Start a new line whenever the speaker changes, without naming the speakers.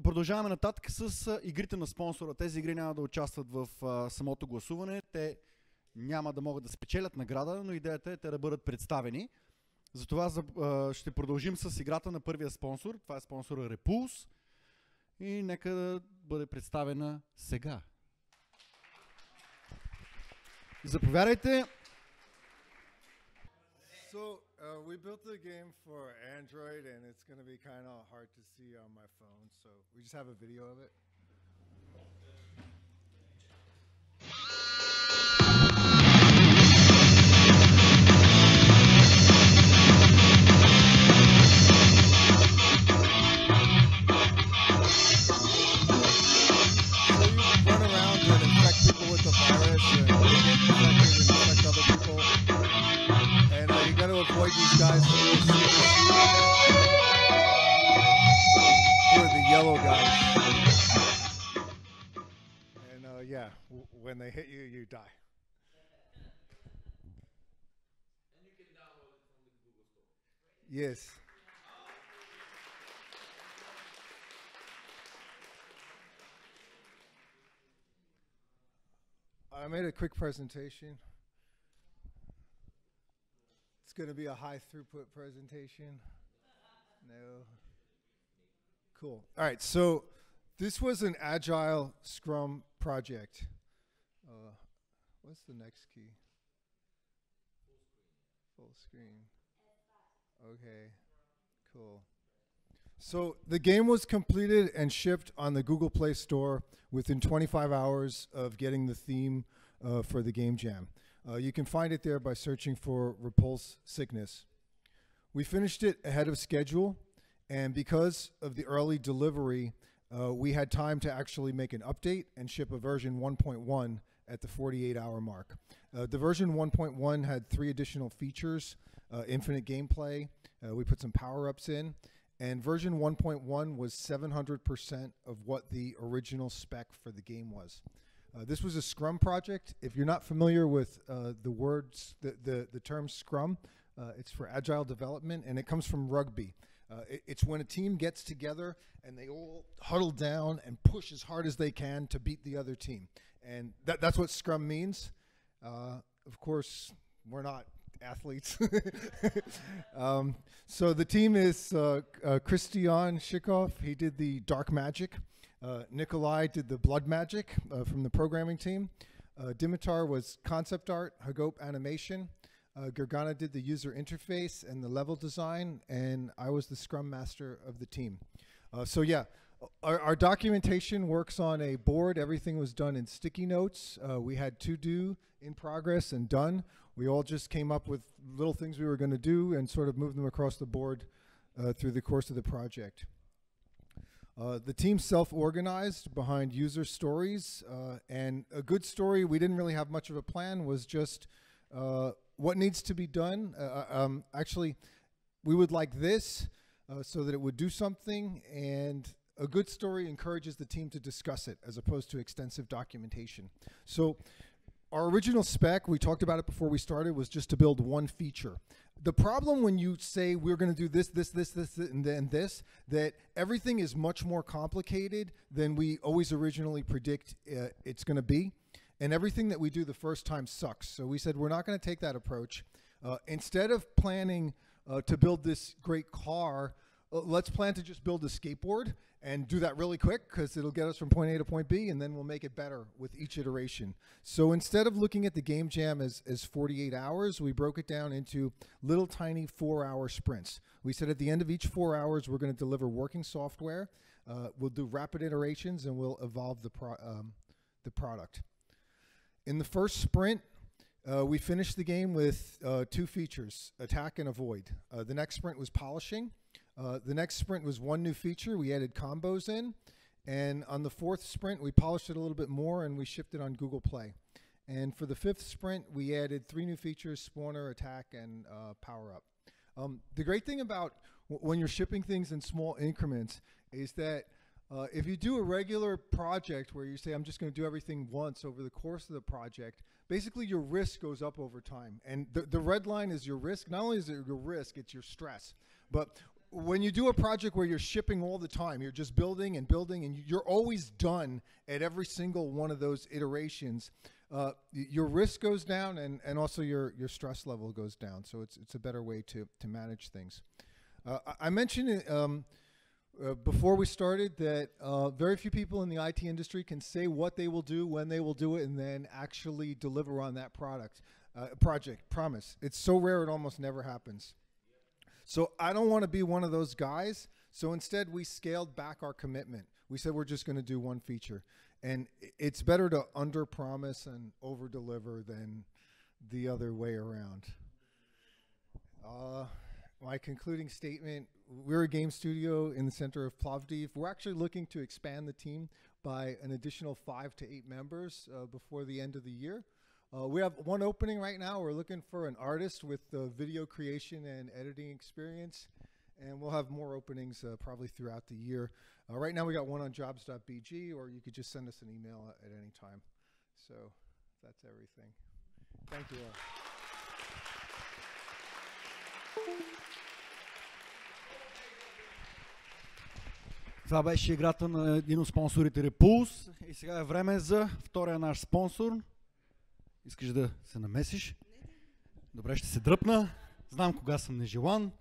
Продължаваме нататък с игрите на спонсора. Тези игри няма да участват в самото гласуване. Те няма да могат да спечелят награда, но идеята е те да бъдат представени. Затова ще продължим с играта на първия спонсор. Това е спонсора Repulse. И нека да бъде представена сега. Заповядайте.
So, we built the game for Android, and it's going to be kind of hard to see on my phone, so we just have a video of it. So you run around and infect people with the virus, and they get infected and infect other people. And you got to avoid these guys who are the yellow guys. And yeah, when they hit you, you die.
And you can download it from the Google Store.
Yes. I made a quick presentation. It's going to be a high throughput presentation. No. Cool. All right, so this was an agile Scrum project. What's the next key? Full screen. Okay, cool. So the game was completed and shipped on the Google Play Store within 25 hours of getting the theme for the game jam. You can find it there by searching for Repulse Sickness. We finished it ahead of schedule, and because of the early delivery, we had time to actually make an update and ship a version 1.1 at the 48-hour mark. The version 1.1 had 3 additional features, infinite gameplay, we put some power-ups in, and version 1.1 was 700% of what the original spec for the game was. This was a Scrum project. If you're not familiar with the words, the term Scrum, it's for agile development, and it comes from rugby. It's when a team gets together and they all huddle down and push as hard as they can to beat the other team. And that's what Scrum means. Of course, we're not athletes. So the team is Christian Shikov. He did the dark magic. Nikolai did the blood magic from the programming team. Dimitar was concept art, Hagop animation. Gergana did the user interface and the level design, and I was the Scrum Master of the team. So yeah, our documentation works on a board. Everything was done in sticky notes. We had to do, in progress, and done. We all just came up with little things we were going to do and sort of moved them across the board through the course of the project. The team self-organized behind user stories, and a good story, we didn't really have much of a plan, was just what needs to be done. Actually, we would like this so that it would do something, and a good story encourages the team to discuss it as opposed to extensive documentation. So our original spec, we talked about it before we started, was just to build one feature. The problem when you say we're going to do this, and then this, that everything is much more complicated than we always originally predict it's going to be. And everything that we do the first time sucks. So we said we're not going to take that approach. Instead of planning to build this great car, let's plan to just build a skateboard and do that really quick because it'll get us from point A to point B, and then we'll make it better with each iteration. So instead of looking at the game jam as 48 hours, we broke it down into little tiny 4-hour sprints. We said at the end of each 4 hours, we're going to deliver working software. We'll do rapid iterations, and we'll evolve the product. In the first sprint, we finished the game with 2 features, attack and avoid. The next sprint was polishing. The next sprint was 1 new feature. We added combos in. And on the 4th sprint, we polished it a little bit more, and we shipped it on Google Play. And for the 5th sprint, we added 3 new features, spawner, attack, and power up. The great thing about when you're shipping things in small increments is that if you do a regular project where you say, I'm just going to do everything once over the course of the project, basically your risk goes up over time. And the red line is your risk. Not only is it your risk, it's your stress. But when you do a project where you're shipping all the time, you're just building and building, and you're always done at every single one of those iterations, your risk goes down, and also your stress level goes down. So it's a better way to manage things. I mentioned it, before we started that very few people in the IT industry can say what they will do, when they will do it, and then actually deliver on that project promise. It's so rare it almost never happens. So I don't want to be one of those guys. So instead we scaled back our commitment. We said we're just going to do one feature. And it's better to under-promise and over-deliver than the other way around. My concluding statement, we're a game studio in the center of Plovdiv. We're actually looking to expand the team by an additional 5 to 8 members before the end of the year. We have one opening right now. We're looking for an artist with video creation and editing experience. And we'll have more openings probably throughout the year. Right now we got one on jobs.bg, or you could just send us an email at any time. So that's everything. Thank you all.
Това беше играта на един от спонсорите Repulse. И сега е време за втория наш спонсор. Искаш да се намесиш? Добре, ще се дръпна. Знам кога съм нежелан.